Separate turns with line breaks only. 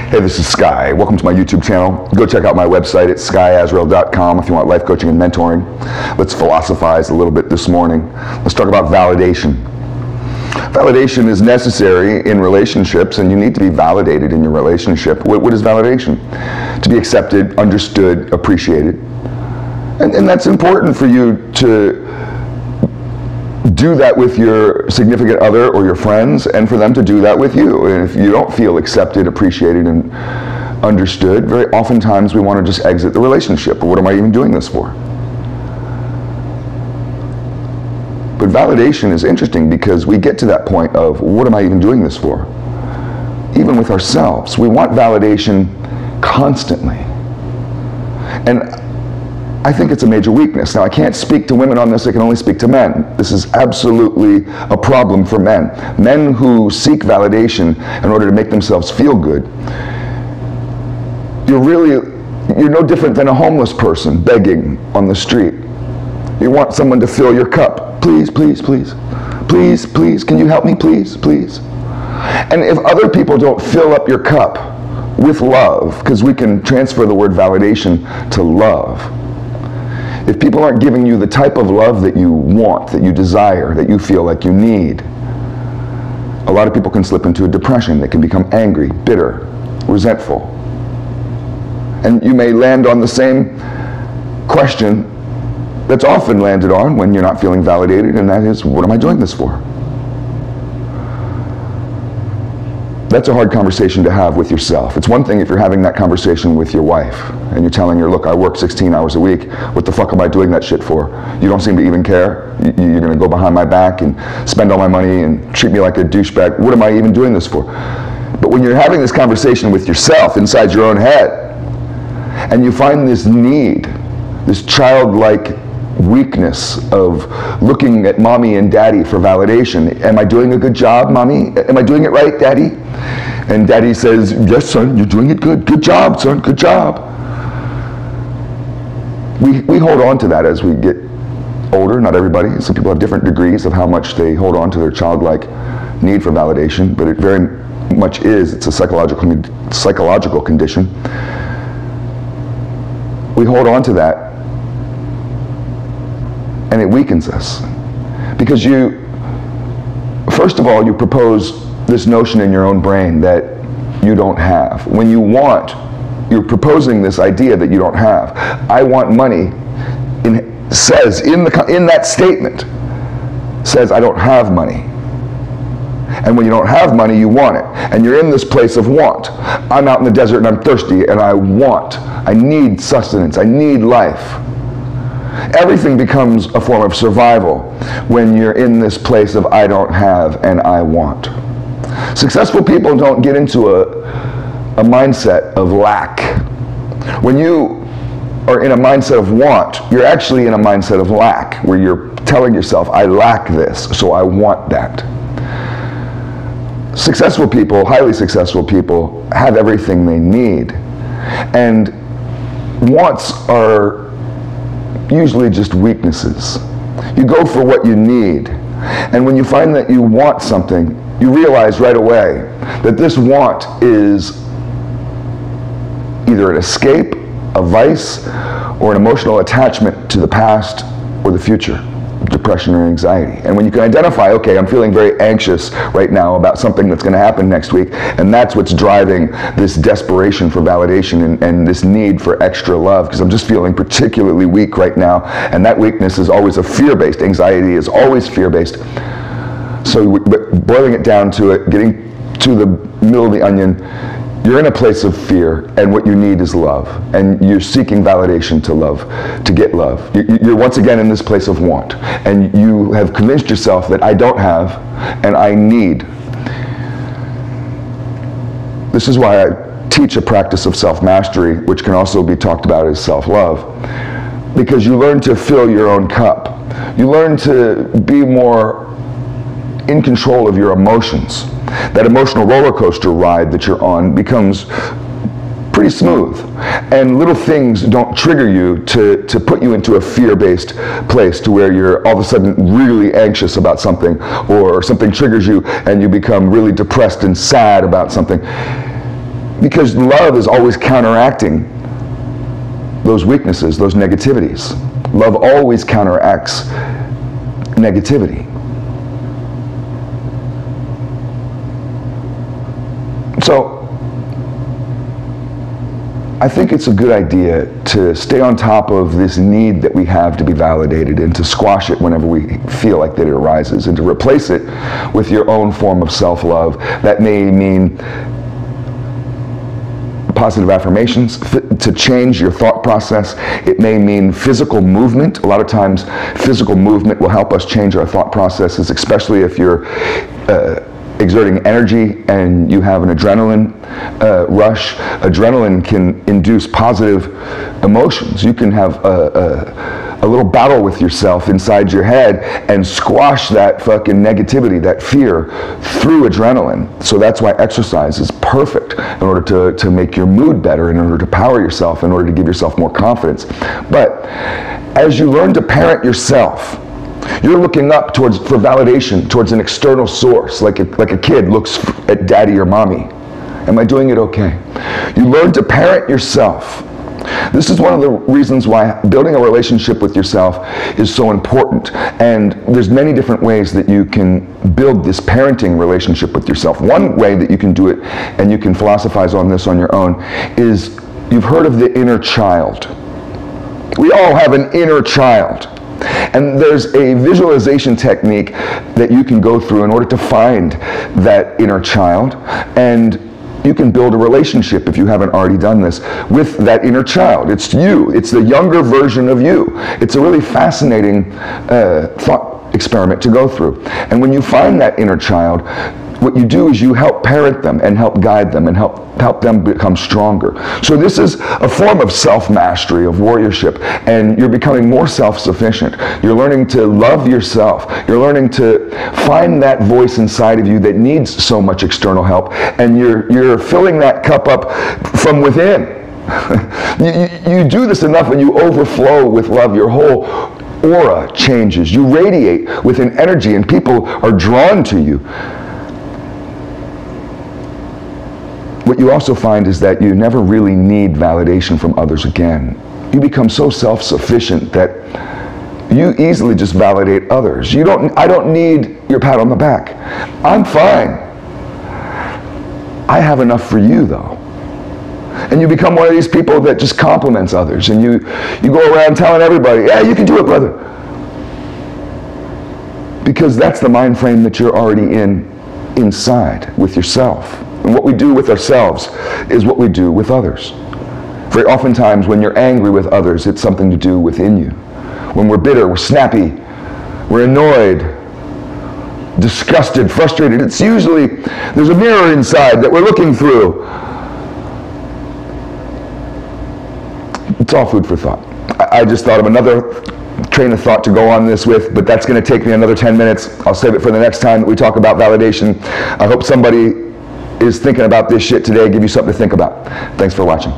Hey, this is Sky. Welcome to my YouTube channel. Go check out my website at skysworld.com if you want life coaching and mentoring. Let's philosophize a little bit this morning. Let's talk about validation. Validation is necessary in relationships, and you need to be validated in your relationship. What is validation? To be accepted, understood, appreciated. And that's important for you to do that with your significant other or your friends, and for them to do that with you. And if you don't feel accepted, appreciated, and understood, very oftentimes we want to just exit the relationship. What am I even doing this for? But validation is interesting because we get to that point of, what am I even doing this for? Even with ourselves, we want validation constantly. And I think it's a major weakness. Now, I can't speak to women on this, I can only speak to men. This is absolutely a problem for men. Men who seek validation in order to make themselves feel good, you're no different than a homeless person begging on the street. You want someone to fill your cup. Please, please, please. Please, please, can you help me, please, please? And if other people don't fill up your cup with love, because we can transfer the word validation to love, if people aren't giving you the type of love that you want, that you desire, that you feel like you need, a lot of people can slip into a depression. They can become angry, bitter, resentful. And you may land on the same question that's often landed on when you're not feeling validated, and that is, what am I doing this for? That's a hard conversation to have with yourself. It's one thing if you're having that conversation with your wife and you're telling her, look, I work 16 hours a week. What the fuck am I doing that shit for? You don't seem to even care. You're going to go behind my back and spend all my money and treat me like a douchebag. What am I even doing this for? But when you're having this conversation with yourself inside your own head, and you find this need, this childlike weakness of looking at mommy and daddy for validation. Am I doing a good job, mommy? Am I doing it right, daddy? And daddy says, yes, son, you're doing it good. Good job, son, good job. We hold on to that as we get older. Not everybody. Some people have different degrees of how much they hold on to their childlike need for validation, but it very much is. It's a psychological condition. We hold on to that, and it weakens us. Because first of all, you propose this notion in your own brain that you don't have. When you want, you're proposing this idea that you don't have. I want money, says in that statement, says I don't have money. And when you don't have money, you want it. And you're in this place of want. I'm out in the desert and I'm thirsty and I need sustenance, I need life. Everything becomes a form of survival when you're in this place of I don't have and I want. Successful people don't get into a mindset of lack. When you are in a mindset of want, you're actually in a mindset of lack, where you're telling yourself, I lack this, so I want that. Successful people, highly successful people, have everything they need. And wants are usually just weaknesses. You go for what you need. And when you find that you want something, you realize right away that this want is either an escape, a vice, or an emotional attachment to the past or the future, depression or anxiety. And when you can identify, okay, I'm feeling very anxious right now about something that's going to happen next week, and that's what's driving this desperation for validation and this need for extra love, because I'm just feeling particularly weak right now, and that weakness is always a fear-based. Anxiety is always fear-based. So boiling it down to it, getting to the middle of the onion, you're in a place of fear, and what you need is love. And you're seeking validation to love, to get love. You're once again in this place of want. And you have convinced yourself that I don't have, and I need. This is why I teach a practice of self-mastery, which can also be talked about as self-love. Because you learn to fill your own cup. You learn to be more in control of your emotions. That emotional roller coaster ride that you're on becomes pretty smooth, and little things don't trigger you to put you into a fear-based place to where you're all of a sudden really anxious about something, or something triggers you and you become really depressed and sad about something. Because love is always counteracting those weaknesses, those negativities. Love always counteracts negativity. So, I think it's a good idea to stay on top of this need that we have to be validated and to squash it whenever we feel like that it arises, and to replace it with your own form of self-love. That may mean positive affirmations, to change your thought process. It may mean physical movement. A lot of times physical movement will help us change our thought processes, especially if you're exerting energy and you have an adrenaline rush. Adrenaline can induce positive emotions. You can have a little battle with yourself inside your head and squash that fucking negativity, that fear, through adrenaline. So that's why exercise is perfect, in order to make your mood better, in order to power yourself, in order to give yourself more confidence. But as you learn to parent yourself, you're looking up for validation towards an external source, like a kid looks at daddy or mommy. Am I doing it okay? You learn to parent yourself. This is one of the reasons why building a relationship with yourself is so important. And there's many different ways that you can build this parenting relationship with yourself. One way that you can do it, and you can philosophize on this on your own, is you've heard of the inner child. We all have an inner child. And there's a visualization technique that you can go through in order to find that inner child, and you can build a relationship, if you haven't already done this, with that inner child. It's you. It's the younger version of you. It's a really fascinating thought experiment to go through. And when you find that inner child, what you do is you help parent them and help guide them and help them become stronger. So this is a form of self-mastery, of warriorship, and you're becoming more self-sufficient. You're learning to love yourself. You're learning to find that voice inside of you that needs so much external help, and you're filling that cup up from within. You do this enough and you overflow with love. Your whole aura changes. You radiate with an energy, and people are drawn to you. What you also find is that you never really need validation from others again. You become so self-sufficient that you easily just validate others. I don't need your pat on the back. I'm fine. I have enough for you, though. And you become one of these people that just compliments others, and you go around telling everybody, yeah, you can do it, brother. Because that's the mind frame that you're already inside with yourself. And what we do with ourselves is what we do with others. Very oftentimes when you're angry with others, it's something to do within you. When we're bitter, we're snappy, we're annoyed, disgusted, frustrated, it's usually, there's a mirror inside that we're looking through. It's all food for thought. I just thought of another train of thought to go on this with, but that's going to take me another 10 minutes. I'll save it for the next time that we talk about validation. I hope somebody is thinking about this shit today, give you something to think about. Thanks for watching.